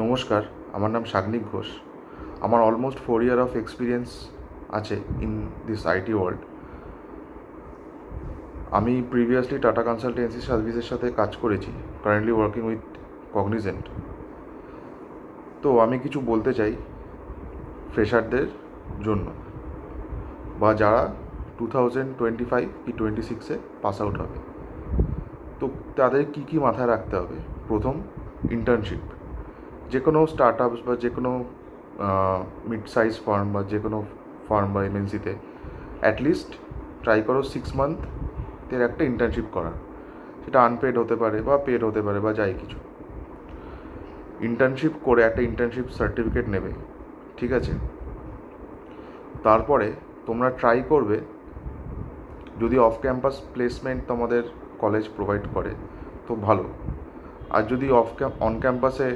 নমস্কার, আমার নাম সাগ্নিক ঘোষ। আমার অলমোস্ট 4 year অফ এক্সপিরিয়েন্স আছে ইন দিস আইটি ওয়ার্ল্ড। আমি প্রিভিয়াসলি টাটা কনসালটেন্সি সার্ভিসের সাথে কাজ করেছি, কারেন্টলি ওয়ার্কিং উইথ কগনিজেন্ট। তো আমি কিছু বলতে চাই ফ্রেশারদের জন্য, বা যারা 2025 কি 26-এ পাস আউট হবে। তো তাদের কী কী মাথায় রাখতে হবে? প্রথম, ইন্টার্নশিপ। যে কোনো স্টার্ট আপস বা যে কোনো মিড সাইজ ফার্ম বা যে কোনো ফার্ম বা এমএনসিতে অ্যাটলিস্ট ট্রাই করো 6 মান্থের একটা ইন্টার্নশিপ করার। সেটা আনপেড হতে পারে বা পেড হতে পারে বা যাই কিছু। ইন্টার্নশিপ করে একটা ইন্টার্নশিপ সার্টিফিকেট নেবে, ঠিক আছে? তারপরে তোমরা ট্রাই করবে, যদি অফ ক্যাম্পাস প্লেসমেন্ট তোমাদের কলেজ প্রোভাইড করে তো ভালো। আর যদি অন ক্যাম্পাসে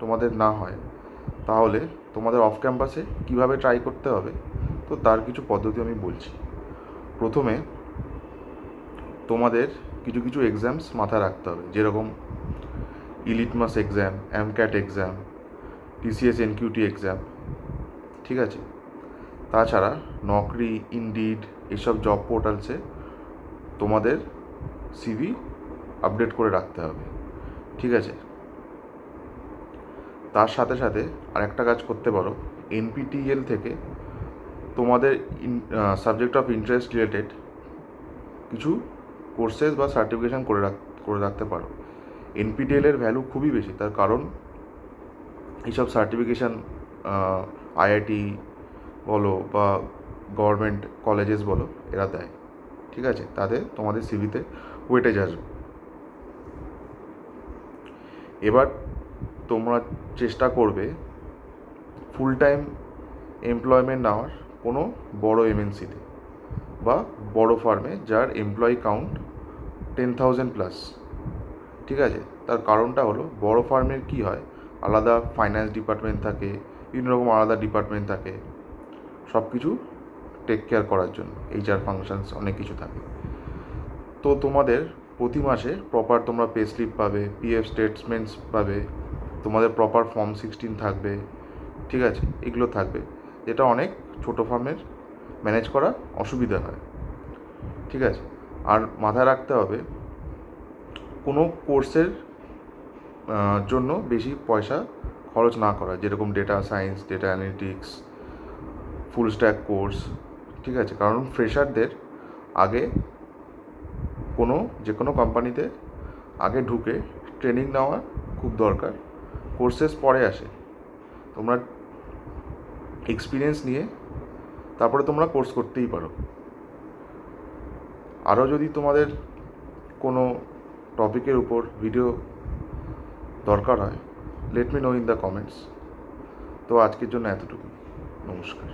তোমাদের না হয়, তাহলে তোমাদের অফ ক্যাম্পাসে কীভাবে ট্রাই করতে হবে, তো তার কিছু পদ্ধতি আমি বলছি। প্রথমে তোমাদের কিছু কিছু এক্সামস মাথায় রাখতে হবে, যেরকম ইলিটমাস এক্সাম, এমক্যাট এক্সাম, টিসিএস এনকিউটি এক্সাম, ঠিক আছে? তাছাড়া নকরি, ইনডিড এইসব জব পোর্টালসে তোমাদের সিভি আপডেট করে রাখতে হবে, ঠিক আছে? তার সাথে সাথে আরেকটা কাজ করতে পারো, এনপিটিইএল থেকে তোমাদের সাবজেক্ট অফ ইন্টারেস্ট রিলেটেড কিছু কোর্সেস বা সার্টিফিকেশান করে রাখতে পারো। এনপিটিএলের ভ্যালু খুবই বেশি, তার কারণ এইসব সার্টিফিকেশান আইআইটি বলো বা গভর্নমেন্ট কলেজেস বলো, এরা দেয়, ঠিক আছে? তাতে তোমাদের সিভিতে ওয়েটেজ আসবে। এবার তোমরা চেষ্টা করবে ফুল টাইম এমপ্লয়মেন্ট নেওয়ার কোনো বড় এমএনসিতে বা বড় ফার্মে যার এমপ্লয়ি কাউন্ট 10,000+, ঠিক আছে? তার কারণটা হলো, বড় ফার্মের কী হয়, আলাদা ফাইন্যান্স ডিপার্টমেন্ট থাকে, বিভিন্ন রকম আলাদা ডিপার্টমেন্ট থাকে, সব কিছু টেক কেয়ার করার জন্য এইচআর ফাংশনস অনেক কিছু থাকে। তো তোমাদের প্রতি মাসে প্রপার তোমরা পে স্লিপ পাবে, পিএফ স্টেটমেন্টস পাবে, তোমাদের প্রপার ফর্ম 16 থাকবে, ঠিক আছে? এগুলো থাকবে, যেটা অনেক ছোটো ফার্মের ম্যানেজ করা অসুবিধা হয়, ঠিক আছে? আর মাথায় রাখতে হবে, কোনো কোর্সের জন্য বেশি পয়সা খরচ না করা, যেরকম data science, data analytics, full stack course, ঠিক আছে? কারণ ফ্রেশারদের আগে যে কোনো কোম্পানিতে আগে ঢুকে ট্রেনিং নেওয়া খুব দরকার। কোর্সেস পরে আসে, তোমরা এক্সপিরিয়েন্স নিয়ে তারপরে তোমরা কোর্স করতেই পারো। আরও যদি তোমাদের কোনো টপিকের উপর ভিডিও দরকার হয়, let me no in the comments. তো আজকের জন্য এতটুকু। নমস্কার।